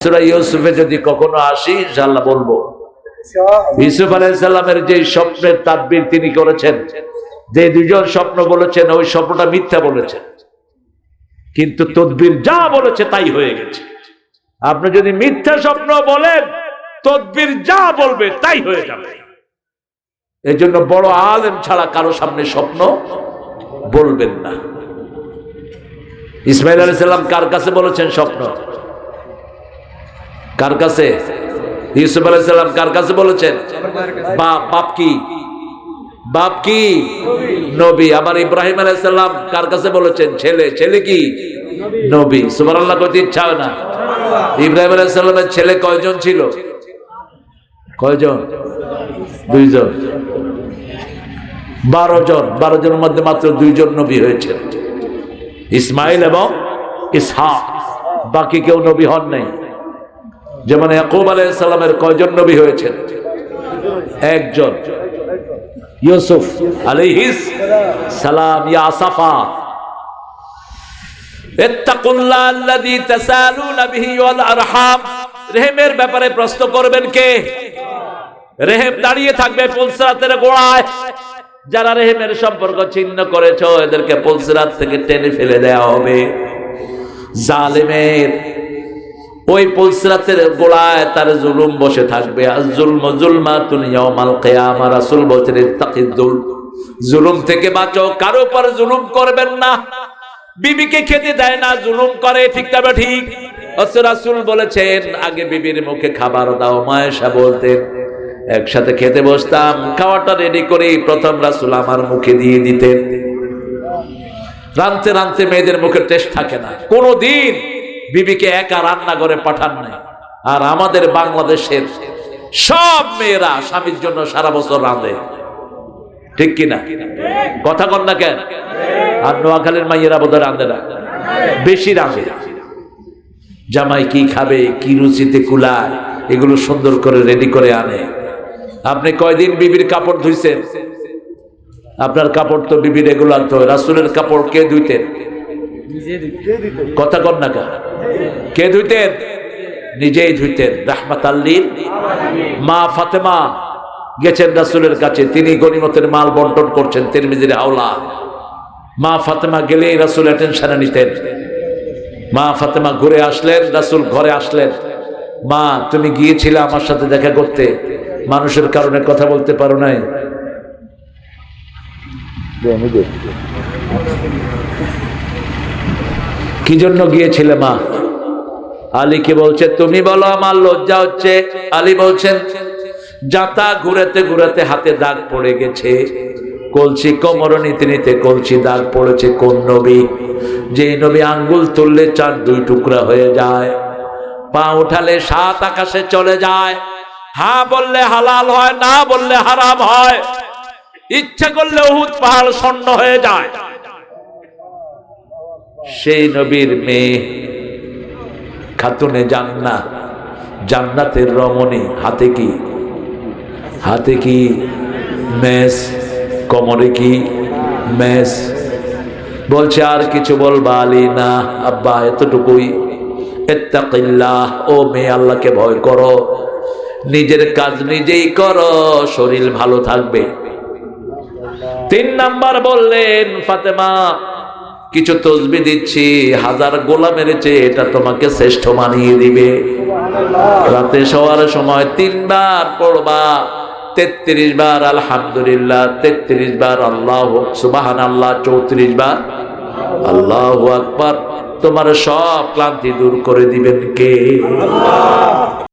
সূরা ইউসুফে যদি কখনো আসি ইনশাআল্লাহ বলবো। ইউসুফ আলাইহিস সালামের যে স্বপ্নের তাদবির তিনি করেছেন, যে দুজন স্বপ্ন বলেছেন ওই স্বপ্নটা মিথ্যা বলেছেন, কিন্তু তদবির যা বলেছে তাই হয়ে গেছে। আপনি যদি মিথ্যা স্বপ্ন বলেন, তদবির যা বলবে তাই হয়ে যাবে। এই জন্য বড় আলেম ছাড়া কারো সামনে স্বপ্ন বলবেন না। ইসমাইল আলাইহিস সালাম কার কাছে বলেছেন স্বপ্ন? কার কাছে? ইউসুফ আলাইহিস সালাম কার কাছে বলেছেন? বাপ কি? বাপ কি? নবী। আবার ইব্রাহিম আলাইহিস সালাম কার কাছে বলেছেন? ছেলে কি? নবী। সুবহানাল্লাহ কইতে ইচ্ছা হয় না? ইব্রাহিম আলাইহিস সালামের ছেলে কয়জন ছিল? কয়জন? 2 জন। 12 জন। 12 জনের মধ্যে মাত্র 2 জন নবী হয়েছে, ইসমাইল এবং ইসহাক। বাকি কেউ নবী হন নাই। যেমন ইয়াকুব আলাইহিস সালামের কয়জন নবী হয়েছেন? 1 জন, ইউসুফ আলাইহিস সালাম। ইয়া সাফা ইত্তাকুল্লাহ আল্লাযী তাসালুনা বিহি ওয়াল আরহাম। রহিমের ব্যাপারে প্রশ্ন করবেন কে? রহিম দাঁড়িয়ে থাকবে পুলসিরাতের গোড়ায়। যারা রহিমের সম্পর্ক ছিন্ন করেছো এদেরকে পুলসিরাত থেকে টেনে ফেলে দেওয়া হবে। জালেমের ওই পুলসিরাতের গোড়ায় তার জুলুম বসে থাকবে। আয-যুলমু যুলমাতুন ইয়াউমাল কিয়ামা। রাসূল বলেছেন ইত্তাকিযুল, জুলুম থেকে বাঁচো, কারো উপর জুলুম করবেন না। বিবিকে খেতে দেয় না, জুলুম করে, ঠিক তবে ঠিক। রাসূল বলেছেন আগে বিবির মুখে খাবার দাও। মায়েশা বলতেন একসাথে খেতে বসতাম, খাওয়াটা রেডি করে প্রথম রাসূল আমার মুখে দিয়ে দিতেন। রানতে রানতে মেয়েদের মুখে টেস্ট থাকে না। কোনদিন বিবিকে একা রান্না করে পাঠান নাই। আর আমাদের বাংলাদেশের সব মেয়েরা স্বামীর জন্য সারা বছর রাঁধে, ঠিক কিনা? কথা কন না কেন? আর নোয়াখালীর মাইয়েরা বোধহয় রাঁধে না, বেশি রাঁধে। জামাই কি খাবে, কি রুচিতে কুলায়, এগুলো সুন্দর করে রেডি করে আনে। আপনি কয়দিন বিবির কাপড় ধুইছেন? আপনার কাপড় তো বিবি রেগুলার ধোয়। রাসূলের কাপড় কে ধুইতেন? কথা কন না কেন? কে ধুইতেন? নিজেই ধুইতেন। রাহমাতাল লিল আলামিন। মা ফাতেমা গেছেন রাসূলের কাছে, তিনি গনিমতের মাল বন্টন করছেন তিরমিজির হাওলা। মা ফাতেমা গেলেই রাসূল অ্যাটেনশনে নিতেন। মা ফাতেমা ঘুরে আসলেন, রাসূল ঘরে আসলেন। মা তুমি গিয়েছিলে আমার সাথে দেখা করতে, মানুষের কারণে কথা বলতে পারো নাই। কি জন্য গিয়েছিলে মা? আলীকে বলছে তুমি বলো, আমার লজ্জা হচ্ছে। আলী বলছেন যাতা ঘুরাতে ঘুরাতে হাতে দাগ পড়ে গেছে। কলসি কোমর নিতে নিতে কলসি দাগ পড়েছে। কোন নবী? যে নবী আঙ্গুল তুললে 4 টুকরা হয়ে যায়, পা উঠালে 7 আকাশে চলে যায়, হ্যাঁ বললে হালাল হয়, না বললে হারাম হয়, ইচ্ছা করলে উহুদ পাহাড় স্বর্ণ হয়ে যায়। সেই নবীর মেয়ে খাতুনে জান্নাত, জান্নাতের রমণী। হাতে কি মেস, কোমরে কি মেস। বলছে আর কিছু বলবা? আলী না আব্বা, এতটুকুই। ইত্তাকিল্লাহ, ও মেয়ে আল্লাহকে ভয় করো, নিজের কাজ নিজেই করো, শরীর ভালো থাকবে। 3 নাম্বার বললেন ফাতেমা কিছু তসবিহ দিচ্ছি, 1000 গোলামের চেয়ে এটা তোমাকে শ্রেষ্ঠ মানিয়ে দিবে। রাতে শোয়ার সময় 3 বার পড়বা, 33 বার আলহামদুলিল্লাহ, 33 বার আল্লাহু সুবহানাল্লাহ, 34 বার আল্লাহু আকবার। তোমার সব ক্লান্তি দূর করে দিবেন কে? আল্লাহ।